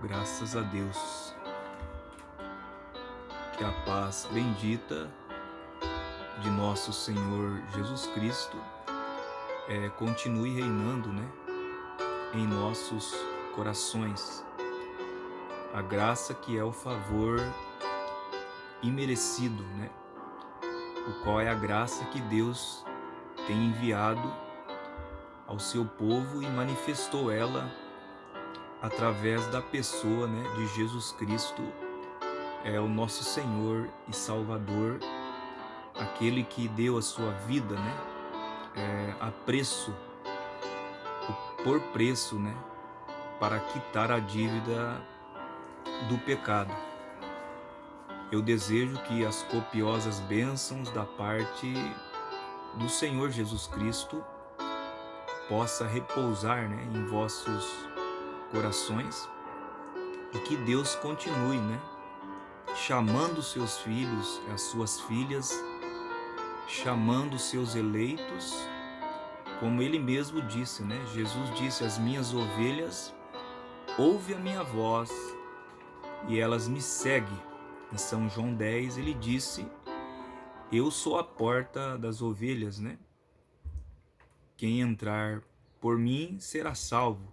Graças a Deus. Que a paz bendita de nosso Senhor Jesus Cristo continue reinando, em nossos corações. A graça que é o favor imerecido, o qual é a graça que Deus tem enviado ao seu povo e manifestou ela através da pessoa, de Jesus Cristo, o nosso Senhor e Salvador, aquele que deu a sua vida, a preço, por preço, para quitar a dívida do pecado. Eu desejo que as copiosas bênçãos da parte do Senhor Jesus Cristo possa repousar, em vossos corações, e que Deus continue, chamando seus filhos, as suas filhas, chamando seus eleitos, como ele mesmo disse, Jesus disse: as minhas ovelhas ouvem a minha voz e elas me seguem. Em São João 10 ele disse: eu sou a porta das ovelhas, Quem entrar por mim será salvo,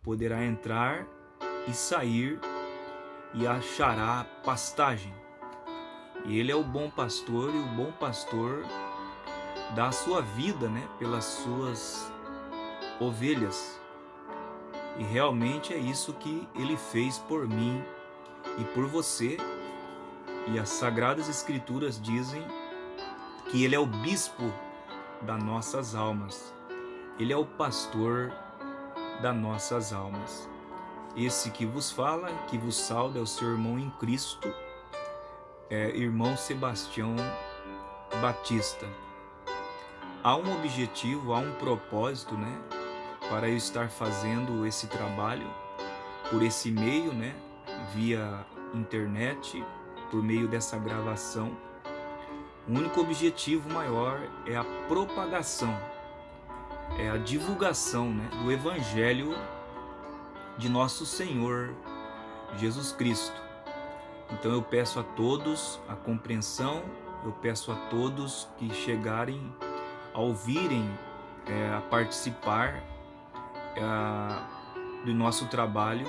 poderá entrar e sair e achará pastagem. E ele é o bom pastor, e o bom pastor dá a sua vida, pelas suas ovelhas. E realmente é isso que ele fez por mim e por você. E as Sagradas Escrituras dizem que ele é o bispo das nossas almas. Ele é o pastor das nossas almas. Esse que vos fala, que vos sauda, é o seu irmão em Cristo, irmão Sebastião Batista. Há um objetivo, há um propósito, para eu estar fazendo esse trabalho por esse meio, via internet, por meio dessa gravação. O único objetivo maior é a propagação, é a divulgação, do Evangelho de nosso Senhor Jesus Cristo. Então eu peço a todos a compreensão, eu peço a todos que chegarem a ouvirem, a participar do nosso trabalho,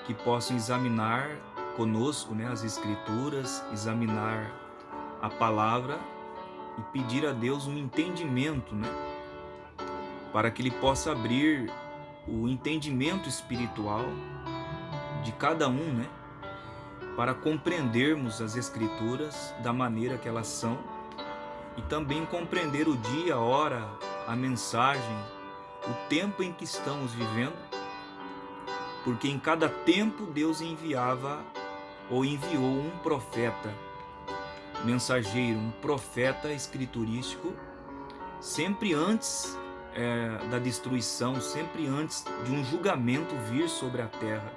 que possam examinar conosco, as Escrituras, examinar a palavra e pedir a Deus um entendimento, para que Ele possa abrir o entendimento espiritual de cada um, para compreendermos as Escrituras da maneira que elas são e também compreender o dia, a hora, a mensagem, o tempo em que estamos vivendo, porque em cada tempo Deus enviava ou enviou um profeta mensageiro, um profeta escriturístico, sempre antes da destruição, sempre antes de um julgamento vir sobre a terra,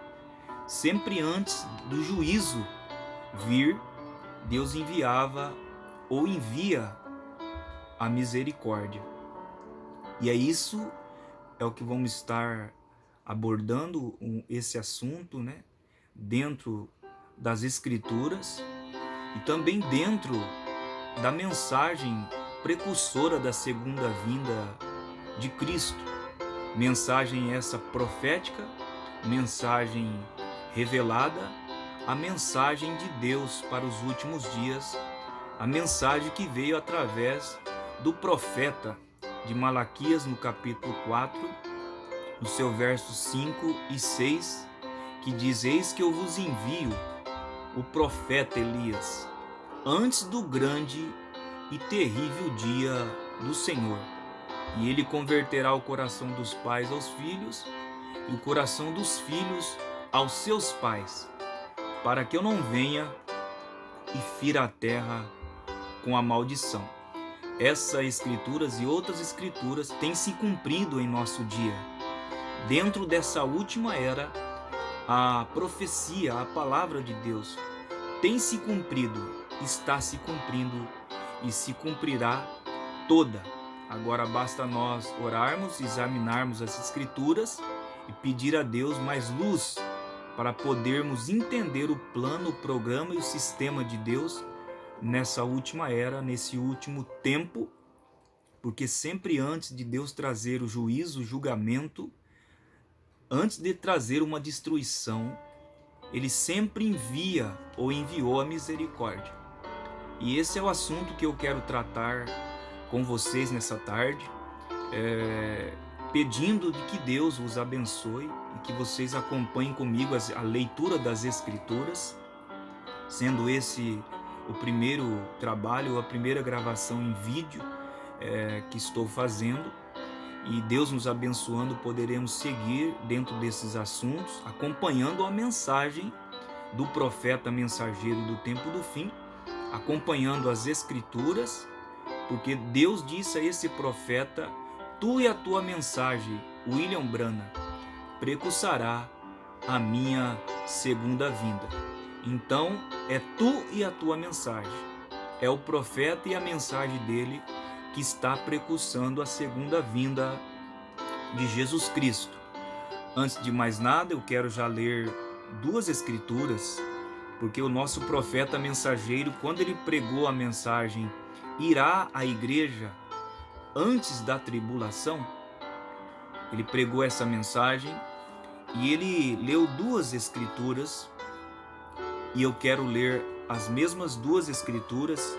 sempre antes do juízo vir, Deus enviava ou envia a misericórdia. E isso é o que vamos estar abordando, esse assunto, dentro das Escrituras e também dentro da mensagem precursora da segunda vinda de Cristo. Mensagem essa profética, mensagem revelada, a mensagem de Deus para os últimos dias, a mensagem que veio através do profeta de Malaquias, no capítulo 4, no seu versos 5 e 6, que diz: eis que eu vos envio o profeta Elias, antes do grande e terrível dia do Senhor. E ele converterá o coração dos pais aos filhos, e o coração dos filhos aos seus pais, para que eu não venha e fira a terra com a maldição. Essas escrituras e outras escrituras têm se cumprido em nosso dia. Dentro dessa última era, a profecia, a palavra de Deus tem se cumprido, está se cumprindo e se cumprirá toda. Agora basta nós orarmos, examinarmos as Escrituras e pedir a Deus mais luz para podermos entender o plano, o programa e o sistema de Deus nessa última era, nesse último tempo, porque sempre antes de Deus trazer o juízo, o julgamento, antes de trazer uma destruição, Ele sempre envia ou enviou a misericórdia. E esse é o assunto que eu quero tratar com vocês nessa tarde, pedindo de que Deus os abençoe e que vocês acompanhem comigo a leitura das Escrituras, sendo esse o primeiro trabalho, a primeira gravação em vídeo que estou fazendo, e Deus nos abençoando, poderemos seguir dentro desses assuntos, acompanhando a mensagem do profeta mensageiro do tempo do fim, acompanhando as Escrituras, porque Deus disse a esse profeta: tu e a tua mensagem, William Branham, precursará a minha segunda vinda. Então, é tu e a tua mensagem. É o profeta e a mensagem dele que está precursando a segunda vinda de Jesus Cristo. Antes de mais nada, eu quero já ler duas escrituras, porque o nosso profeta mensageiro, quando ele pregou a mensagem, irá à igreja antes da tribulação, ele pregou essa mensagem e ele leu duas escrituras, e eu quero ler as mesmas duas escrituras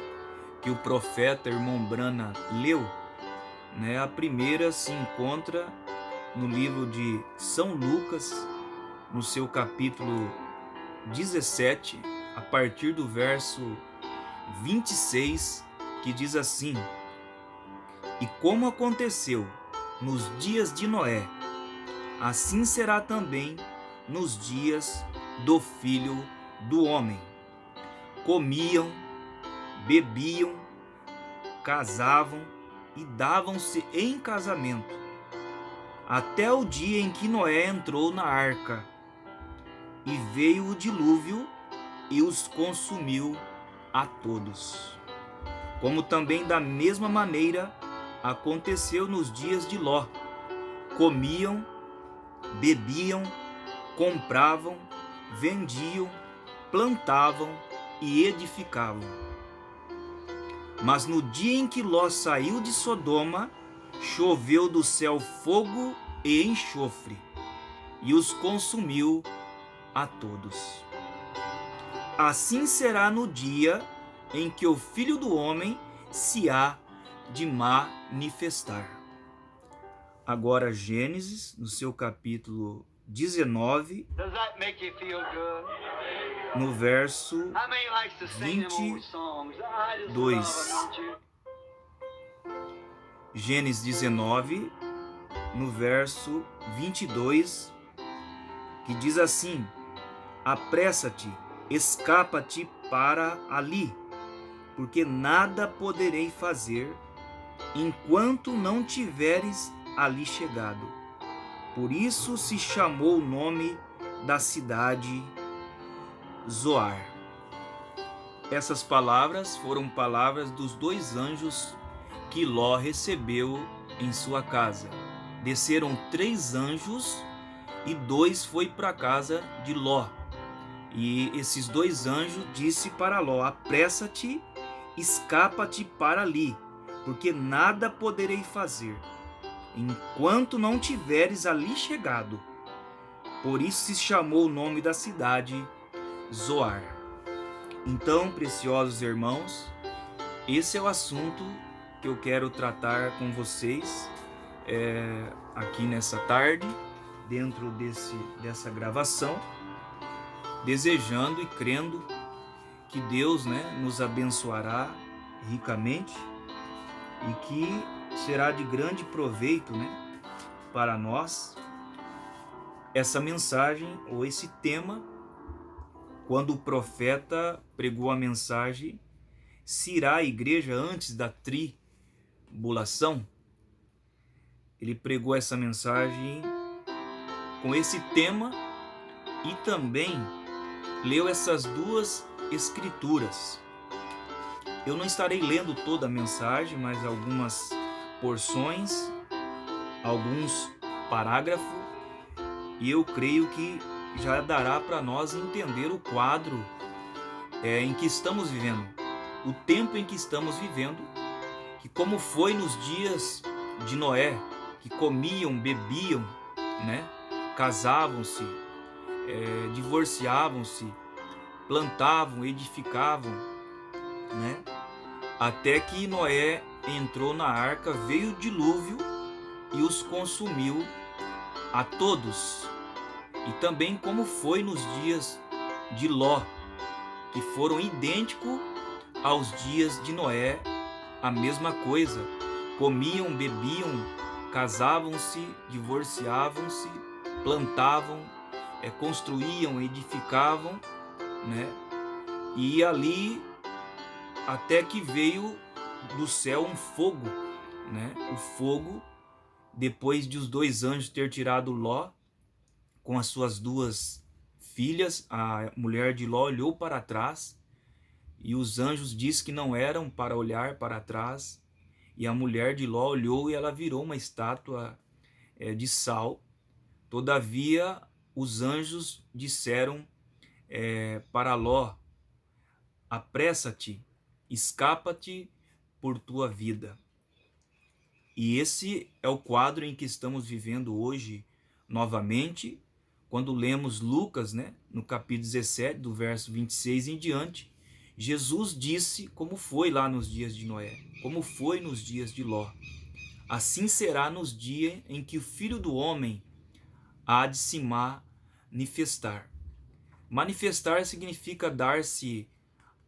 que o profeta irmão Branham leu, né? A primeira se encontra no livro de São Lucas, no seu capítulo 17, a partir do verso 26, que diz assim: e como aconteceu nos dias de Noé, assim será também nos dias do Filho do Homem. Comiam, bebiam, casavam e davam-se em casamento, até o dia em que Noé entrou na arca, e veio o dilúvio e os consumiu a todos. Como também da mesma maneira aconteceu nos dias de Ló. Comiam, bebiam, compravam, vendiam, plantavam e edificavam. Mas no dia em que Ló saiu de Sodoma, choveu do céu fogo e enxofre, e os consumiu a todos. Assim será no dia em que o Filho do Homem se há de manifestar. Agora Gênesis, no seu capítulo 19, no verso 22. Gênesis 19, no verso 22, que diz assim: apressa-te, escapa-te para ali, porque nada poderei fazer enquanto não tiveres ali chegado. Por isso se chamou o nome da cidade Zoar. Essas palavras foram palavras dos dois anjos que Ló recebeu em sua casa. Desceram 3 anjos e 2 foi para a casa de Ló. E esses 2 anjos disse para Ló: apressa-te, escapa-te para ali, porque nada poderei fazer enquanto não tiveres ali chegado. Por isso se chamou o nome da cidade Zoar. Então, preciosos irmãos, esse é o assunto que eu quero tratar com vocês aqui nessa tarde, dentro dessa gravação, desejando e crendo que Deus, nos abençoará ricamente e que será de grande proveito, para nós essa mensagem ou esse tema. Quando o profeta pregou a mensagem, se irá à igreja antes da tribulação, ele pregou essa mensagem com esse tema e também leu essas duas escrituras. Eu não estarei lendo toda a mensagem, mas algumas porções, alguns parágrafos, e eu creio que já dará para nós entender o quadro em que estamos vivendo, o tempo em que estamos vivendo, que como foi nos dias de Noé, que comiam, bebiam, né? Casavam-se, divorciavam-se, plantavam, edificavam, né? Até que Noé entrou na arca, veio o dilúvio e os consumiu a todos. E também como foi nos dias de Ló, que foram idênticos aos dias de Noé, a mesma coisa. Comiam, bebiam, casavam-se, divorciavam-se, plantavam, construíam, edificavam, né? E ali até que veio do céu um fogo, né? O fogo, depois de os 2 anjos ter tirado Ló com as suas 2 filhas, a mulher de Ló olhou para trás e os anjos disse que não eram para olhar para trás, e a mulher de Ló olhou e ela virou uma estátua de sal. Todavia os anjos disseram para Ló: apressa-te, escapa-te por tua vida. E esse é o quadro em que estamos vivendo hoje novamente, quando lemos Lucas, né, no capítulo 17, do verso 26 em diante. Jesus disse como foi lá nos dias de Noé, como foi nos dias de Ló. Assim será nos dias em que o Filho do Homem há de se manifestar. Manifestar significa dar-se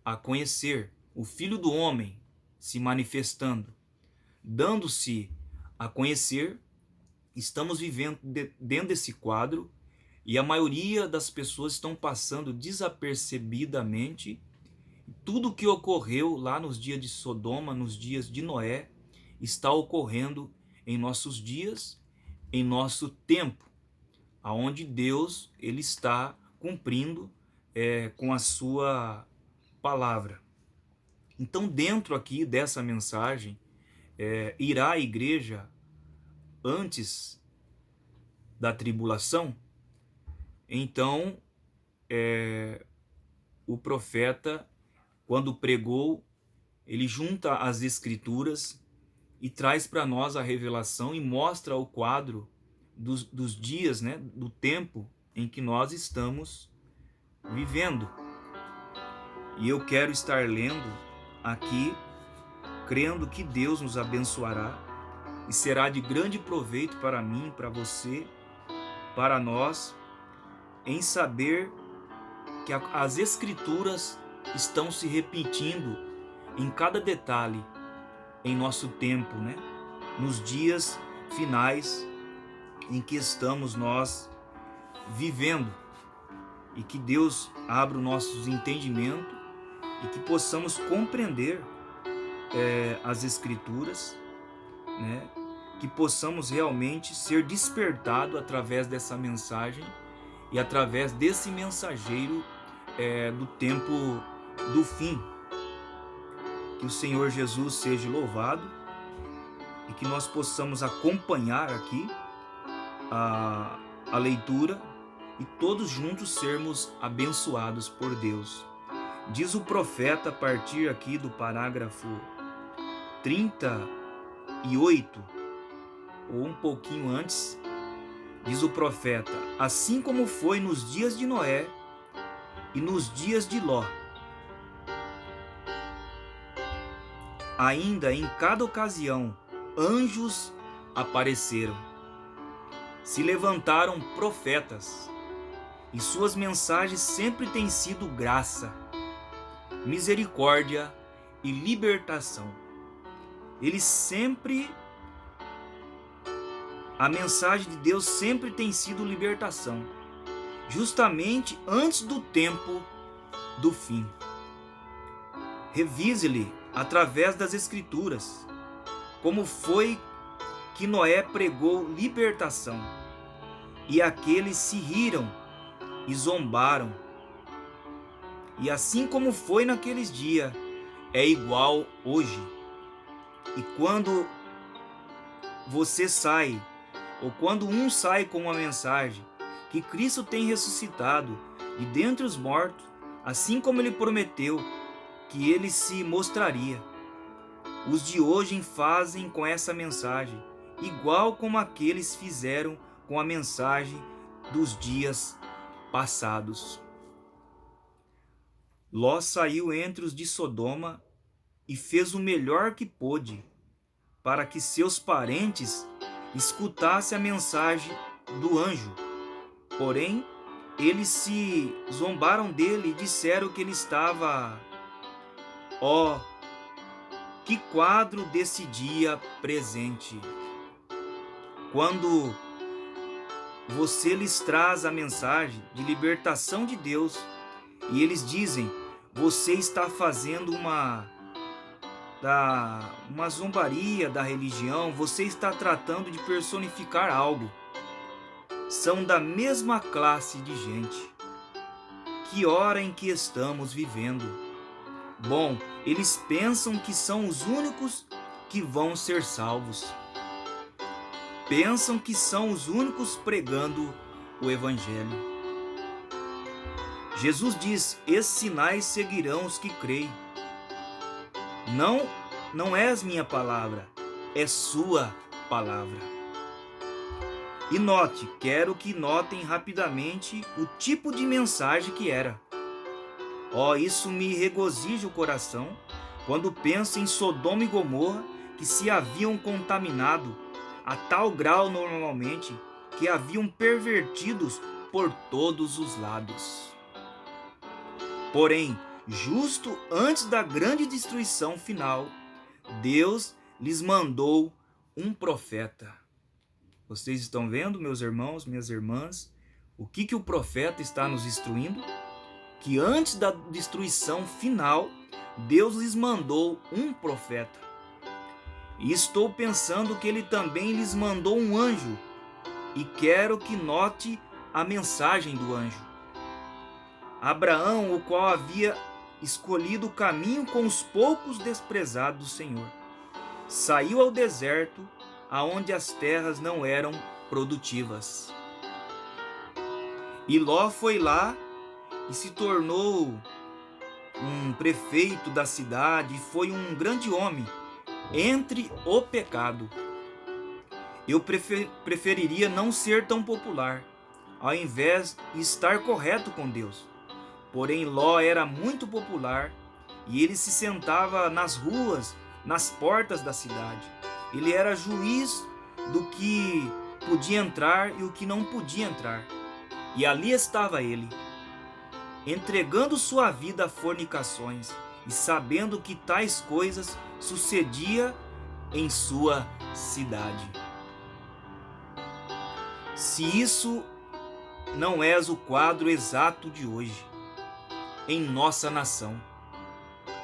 a conhecer. O Filho do Homem se manifestando, dando-se a conhecer. Estamos vivendo dentro desse quadro e a maioria das pessoas estão passando desapercebidamente. Tudo o que ocorreu lá nos dias de Sodoma, nos dias de Noé, está ocorrendo em nossos dias, em nosso tempo, aonde Deus ele está cumprindo com a sua palavra. Então, dentro aqui dessa mensagem, irá a igreja antes da tribulação? Então, o profeta, quando pregou, ele junta as escrituras e traz para nós a revelação e mostra o quadro dos dias, né, do tempo em que nós estamos vivendo. E eu quero estar lendo aqui, crendo que Deus nos abençoará e será de grande proveito para mim, para você, para nós, em saber que as escrituras estão se repetindo em cada detalhe em nosso tempo, né? Nos dias finais em que estamos nós vivendo, e que Deus abra os nossos entendimentos e que possamos compreender as escrituras, né? Que possamos realmente ser despertados através dessa mensagem e através desse mensageiro do tempo do fim. Que o Senhor Jesus seja louvado e que nós possamos acompanhar aqui a leitura e todos juntos sermos abençoados por Deus. Diz o profeta a partir aqui do parágrafo 38, ou um pouquinho antes, diz o profeta: assim como foi nos dias de Noé e nos dias de Ló, ainda em cada ocasião anjos apareceram, se levantaram profetas, e suas mensagens sempre têm sido graça, misericórdia e libertação. A mensagem de Deus sempre tem sido libertação, justamente antes do tempo do fim. Revise-lhe através das escrituras como foi que Noé pregou libertação, e aqueles se riram e zombaram. E assim como foi naqueles dias, é igual hoje. E quando você sai, ou quando um sai com uma mensagem que Cristo tem ressuscitado de dentre os mortos, assim como ele prometeu que ele se mostraria. Os de hoje fazem com essa mensagem, igual como aqueles fizeram com a mensagem dos dias passados. Ló saiu entre os de Sodoma e fez o melhor que pôde para que seus parentes escutassem a mensagem do anjo. Porém, eles se zombaram dele e disseram que ele estava... Ó, que quadro desse dia presente! Quando você lhes traz a mensagem de libertação de Deus e eles dizem: você está fazendo uma zombaria da religião, você está tratando de personificar algo. São da mesma classe de gente. Que hora em que estamos vivendo? Bom, eles pensam que são os únicos que vão ser salvos. Pensam que são os únicos pregando o Evangelho. Jesus diz: esses sinais seguirão os que creem. Não és minha palavra, é sua palavra. E note, quero que notem rapidamente o tipo de mensagem que era. Isso me regozija o coração quando penso em Sodoma e Gomorra, que se haviam contaminado a tal grau normalmente que haviam pervertidos por todos os lados. Porém, justo antes da grande destruição final, Deus lhes mandou um profeta. Vocês estão vendo, meus irmãos, minhas irmãs, o que o profeta está nos instruindo? Que antes da destruição final, Deus lhes mandou um profeta. E estou pensando que ele também lhes mandou um anjo. E quero que note a mensagem do anjo. Abraão, o qual havia escolhido o caminho com os poucos desprezados do Senhor, saiu ao deserto, aonde as terras não eram produtivas. E Ló foi lá e se tornou um prefeito da cidade, e foi um grande homem entre o pecado. Eu preferiria não ser tão popular, ao invés de estar correto com Deus. Porém, Ló era muito popular e ele se sentava nas ruas, nas portas da cidade. Ele era juiz do que podia entrar e o que não podia entrar. E ali estava ele, entregando sua vida a fornicações e sabendo que tais coisas sucedia em sua cidade. Se isso não és o quadro exato de hoje, em nossa nação,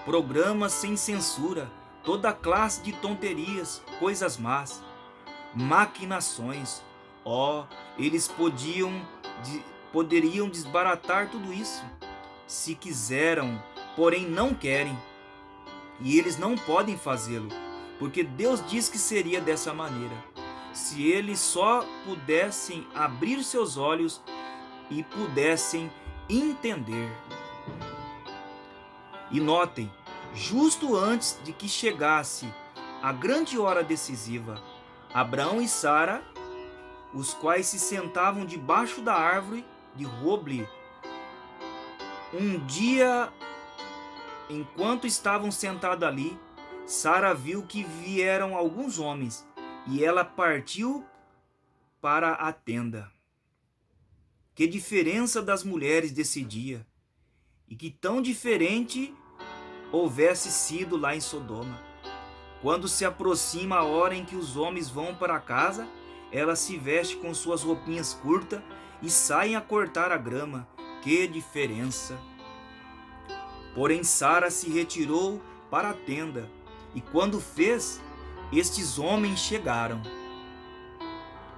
programas sem censura, toda classe de tonterias, coisas más, maquinações, eles poderiam desbaratar tudo isso, se quiseram, porém não querem, e eles não podem fazê-lo, porque Deus diz que seria dessa maneira. Se eles só pudessem abrir seus olhos e pudessem entender. E notem, justo antes de que chegasse a grande hora decisiva, Abraão e Sara, os quais se sentavam debaixo da árvore de roble, um dia, enquanto estavam sentados ali, Sara viu que vieram alguns homens, e ela partiu para a tenda. Que diferença das mulheres desse dia! E que tão diferente houvesse sido lá em Sodoma. Quando se aproxima a hora em que os homens vão para casa, ela se veste com suas roupinhas curtas e saem a cortar a grama. Que diferença! Porém, Sara se retirou para a tenda, e quando fez, estes homens chegaram.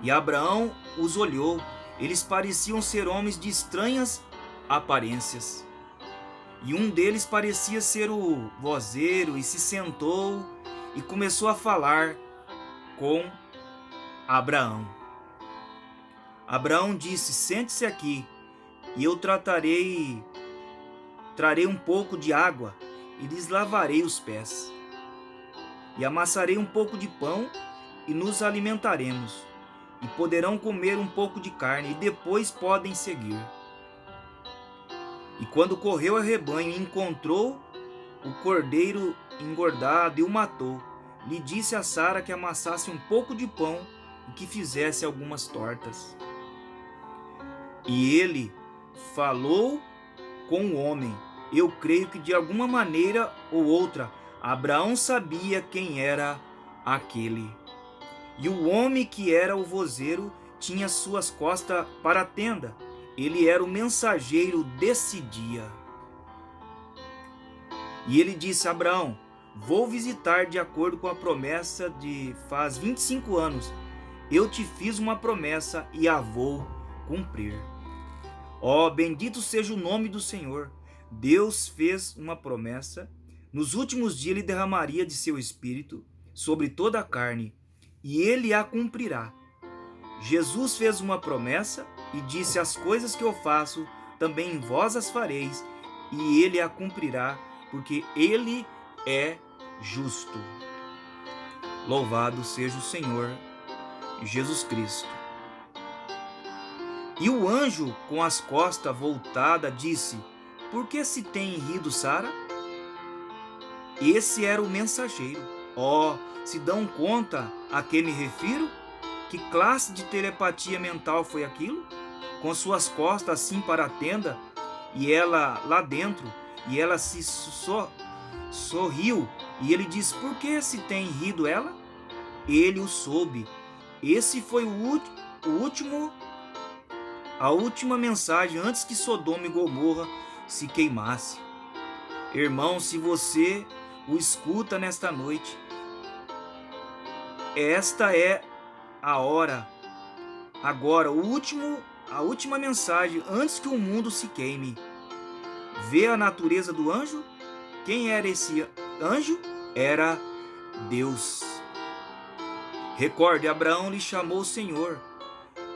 E Abraão os olhou. Eles pareciam ser homens de estranhas aparências. E um deles parecia ser o vozeiro, e se sentou e começou a falar com Abraão. Abraão disse: sente-se aqui, e eu trarei um pouco de água e lhes lavarei os pés. E amassarei um pouco de pão e nos alimentaremos. E poderão comer um pouco de carne e depois podem seguir. E quando correu ao rebanho e encontrou o cordeiro engordado e o matou, lhe disse a Sara que amassasse um pouco de pão e que fizesse algumas tortas. E ele falou com o homem. Eu creio que de alguma maneira ou outra, Abraão sabia quem era aquele. E o homem que era o vozeiro tinha suas costas para a tenda. Ele era o mensageiro desse dia. E ele disse a Abraão: vou visitar de acordo com a promessa de faz 25 anos. Eu te fiz uma promessa e a vou cumprir. Ó, bendito seja o nome do Senhor. Deus fez uma promessa. Nos últimos dias ele derramaria de seu espírito sobre toda a carne, e ele a cumprirá. Jesus fez uma promessa e disse: as coisas que eu faço, também vós as fareis, e ele a cumprirá, porque ele é justo. Louvado seja o Senhor Jesus Cristo. E o anjo, com as costas voltadas, disse: por que se tem rido, Sara? Esse era o mensageiro. Se dão conta a que me refiro? Que classe de telepatia mental foi aquilo? Com suas costas assim para a tenda, e ela lá dentro, e ela se sorriu, e ele disse: por que se tem rido ela? Ele o soube. Esse foi a última mensagem antes que Sodoma e Gomorra se queimasse. Irmão, se você o escuta nesta noite, esta é a hora, agora, a última mensagem antes que o mundo se queime. Vê a natureza do anjo? Quem era esse anjo? Era Deus. Recorde, Abraão lhe chamou Senhor,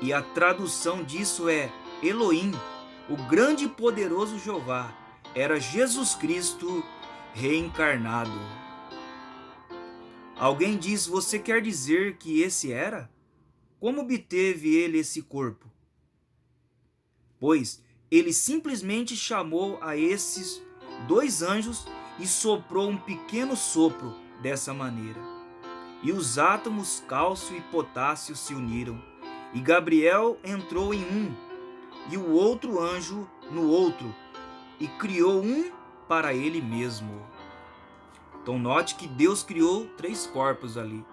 e a tradução disso é Elohim, o grande e poderoso Jeová. Era Jesus Cristo reencarnado. Alguém diz: você quer dizer que esse era? Como obteve ele esse corpo? Pois ele simplesmente chamou a esses dois anjos e soprou um pequeno sopro dessa maneira. E os átomos cálcio e potássio se uniram, e Gabriel entrou em um, e o outro anjo no outro, e criou um para ele mesmo. Então note que Deus criou 3 corpos ali.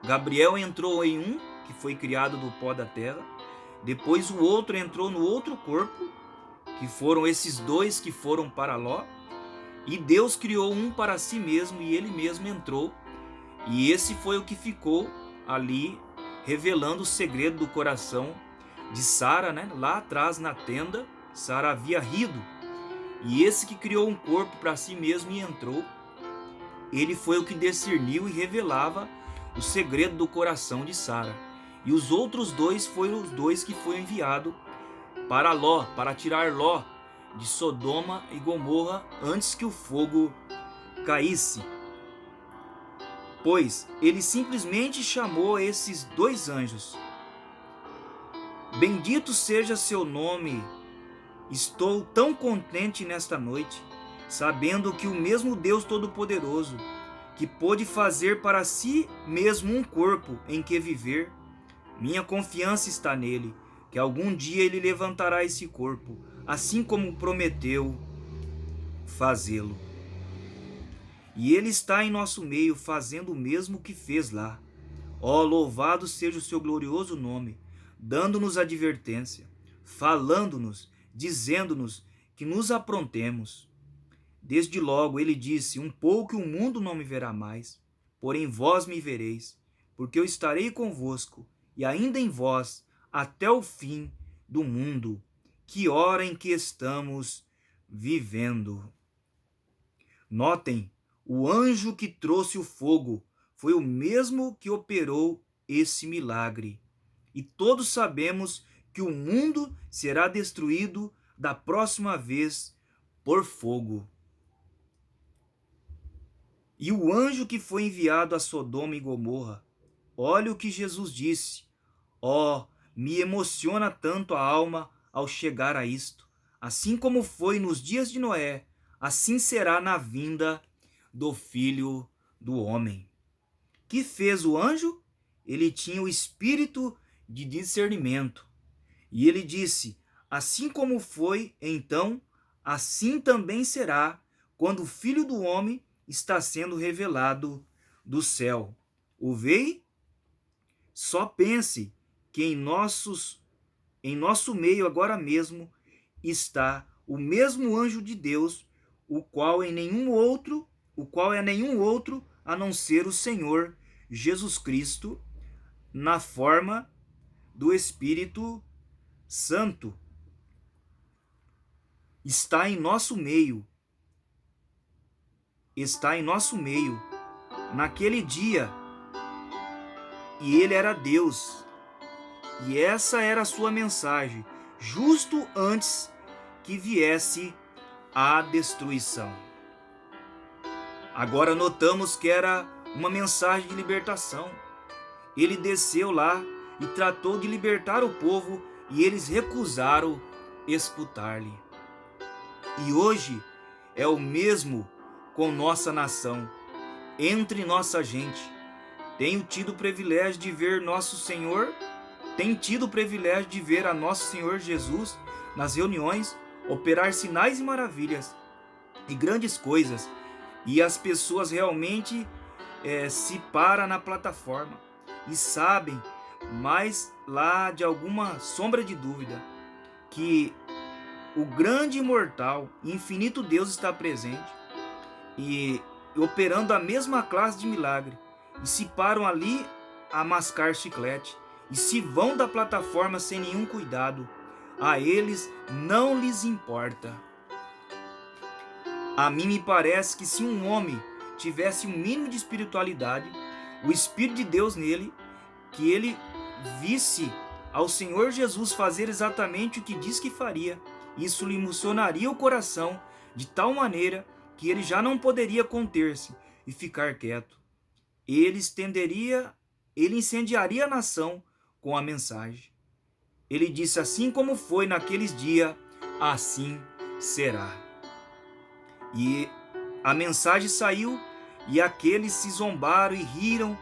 Gabriel entrou em um, que foi criado do pó da terra. Depois o outro entrou no outro corpo, que foram esses 2 que foram para Ló. E Deus criou um para si mesmo, e ele mesmo entrou. E esse foi o que ficou ali, revelando o segredo do coração de Sara, né? Lá atrás na tenda, Sara havia rido. E esse que criou um corpo para si mesmo e entrou, ele foi o que discerniu e revelava o segredo do coração de Sara. E os outros 2 foram os 2 que foram enviados para Ló, para tirar Ló de Sodoma e Gomorra antes que o fogo caísse. Pois ele simplesmente chamou esses 2 anjos. Bendito seja seu nome. Estou tão contente nesta noite, sabendo que o mesmo Deus Todo-Poderoso, que pôde fazer para si mesmo um corpo em que viver, minha confiança está nele, que algum dia ele levantará esse corpo, assim como prometeu fazê-lo. E ele está em nosso meio, fazendo o mesmo que fez lá. Louvado seja o seu glorioso nome, dando-nos advertência, falando-nos, dizendo-nos que nos aprontemos. Desde logo ele disse: um pouco o mundo não me verá mais, porém vós me vereis, porque eu estarei convosco, e ainda em vós, até o fim do mundo. Que hora em que estamos vivendo. Notem, o anjo que trouxe o fogo foi o mesmo que operou esse milagre. E todos sabemos que o mundo será destruído da próxima vez por fogo. E o anjo que foi enviado a Sodoma e Gomorra, olha o que Jesus disse. Me emociona tanto a alma ao chegar a isto. Assim como foi nos dias de Noé, assim será na vinda do Filho do Homem. Que fez o anjo? Ele tinha o espírito de discernimento. E ele disse: assim como foi, então, assim também será quando o Filho do Homem está sendo revelado do céu. Ouvei? Só pense que em nosso meio agora mesmo está o mesmo anjo de Deus, o qual é nenhum outro a não ser o Senhor Jesus Cristo, na forma do Espírito Santo. Está em nosso meio. Naquele dia. E ele era Deus. E essa era a sua mensagem, justo antes que viesse a destruição. Agora notamos que era uma mensagem de libertação. Ele desceu lá e tratou de libertar o povo, e eles recusaram escutar-lhe. E hoje é o mesmo com nossa nação, entre nossa gente. Tenho tido o privilégio de ver nosso Senhor, a nosso Senhor Jesus nas reuniões, operar sinais e maravilhas e grandes coisas. E as pessoas realmente se param na plataforma e sabem, mas lá de alguma sombra de dúvida, que o grande imortal e infinito Deus está presente e operando a mesma classe de milagre, e se param ali a mascar chiclete e se vão da plataforma sem nenhum cuidado. A eles não lhes importa. A mim me parece que se um homem tivesse um mínimo de espiritualidade, o Espírito de Deus nele, que ele visse ao Senhor Jesus fazer exatamente o que diz que faria, isso lhe emocionaria o coração de tal maneira que ele já não poderia conter-se e ficar quieto. Ele incendiaria a nação com a mensagem. Ele disse: assim como foi naqueles dias, assim será. E a mensagem saiu, e aqueles se zombaram e riram,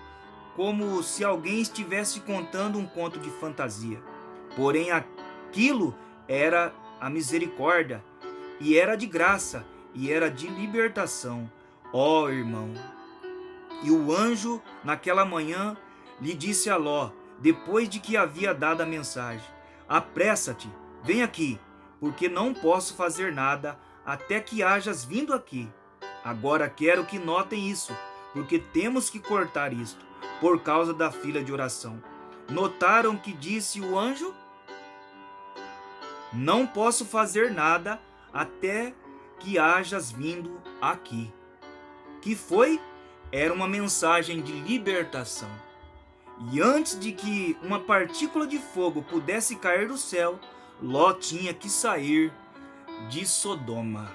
como se alguém estivesse contando um conto de fantasia. Porém, aquilo era a misericórdia, e era de graça, e era de libertação. Irmão! E o anjo, naquela manhã, lhe disse a Ló, depois de que havia dado a mensagem: apressa-te, vem aqui, porque não posso fazer nada até que hajas vindo aqui. Agora quero que notem isso, porque temos que cortar isto, por causa da fila de oração. Notaram que disse o anjo? Não posso fazer nada até que hajas vindo aqui. Que foi? Era uma mensagem de libertação. E antes de que uma partícula de fogo pudesse cair do céu, Ló tinha que sair de Sodoma.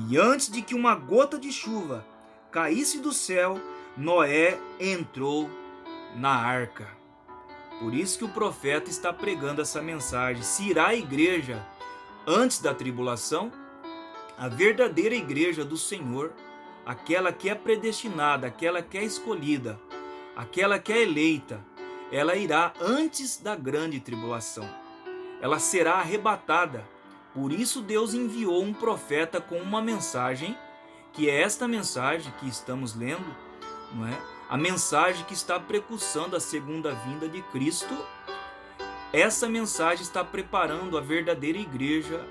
E antes de que uma gota de chuva caísse do céu, Noé entrou na arca. Por isso que o profeta está pregando essa mensagem. Se irá a igreja antes da tribulação, a verdadeira igreja do Senhor, aquela que é predestinada, aquela que é escolhida, aquela que é eleita, ela irá antes da grande tribulação. Ela será arrebatada. Por isso Deus enviou um profeta com uma mensagem, que é esta mensagem que estamos lendo, não é? A mensagem que está precursando a segunda vinda de Cristo. Essa mensagem está preparando a verdadeira igreja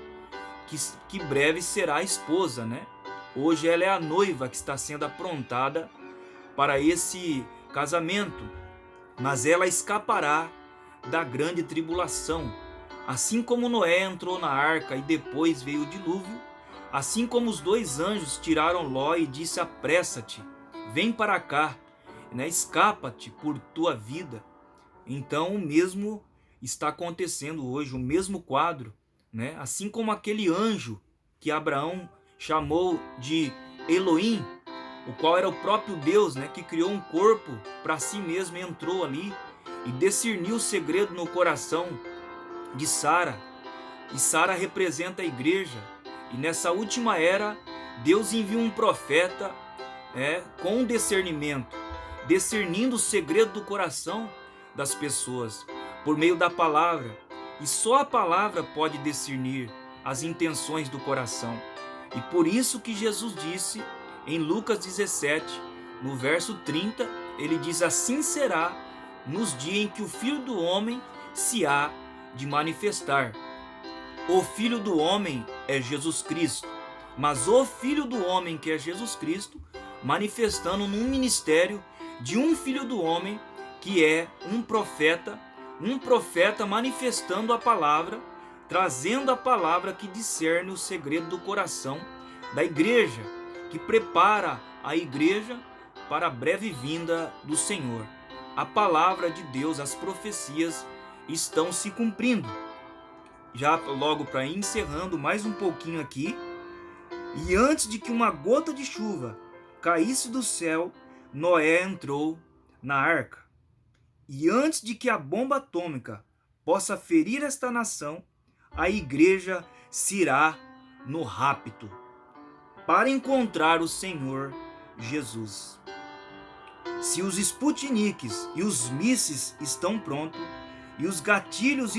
que breve será a esposa, né? Hoje ela é a noiva que está sendo aprontada para esse casamento, mas ela escapará da grande tribulação. Assim como Noé entrou na arca e depois veio o dilúvio, assim como os dois anjos tiraram Ló e disse: apressa-te, vem para cá, né? Escapa-te por tua vida. Então o mesmo está acontecendo hoje, o mesmo quadro, né? Assim como aquele anjo que Abraão chamou de Elohim, o qual era o próprio Deus, né, que criou um corpo para si mesmo e entrou ali e discerniu o segredo no coração de Sara. E Sara representa a igreja. E nessa última era, Deus envia um profeta com discernimento, discernindo o segredo do coração das pessoas por meio da palavra. E só a palavra pode discernir as intenções do coração. E por isso que Jesus disse em Lucas 17, no verso 30, ele diz: assim será nos dias em que o Filho do Homem se há de manifestar. O Filho do Homem é Jesus Cristo, mas o Filho do Homem, que é Jesus Cristo, manifestando num ministério de um Filho do Homem, que é um profeta manifestando a palavra, trazendo a palavra que discerne o segredo do coração da igreja, que prepara a igreja para a breve vinda do Senhor. A palavra de Deus, as profecias estão se cumprindo. Já logo para ir encerrando mais um pouquinho aqui. E antes de que uma gota de chuva caísse do céu, Noé entrou na arca. E antes de que a bomba atômica possa ferir esta nação, a igreja se irá no rapto para encontrar o Senhor Jesus. Se os Sputniks e os mísseis estão prontos e os gatilhos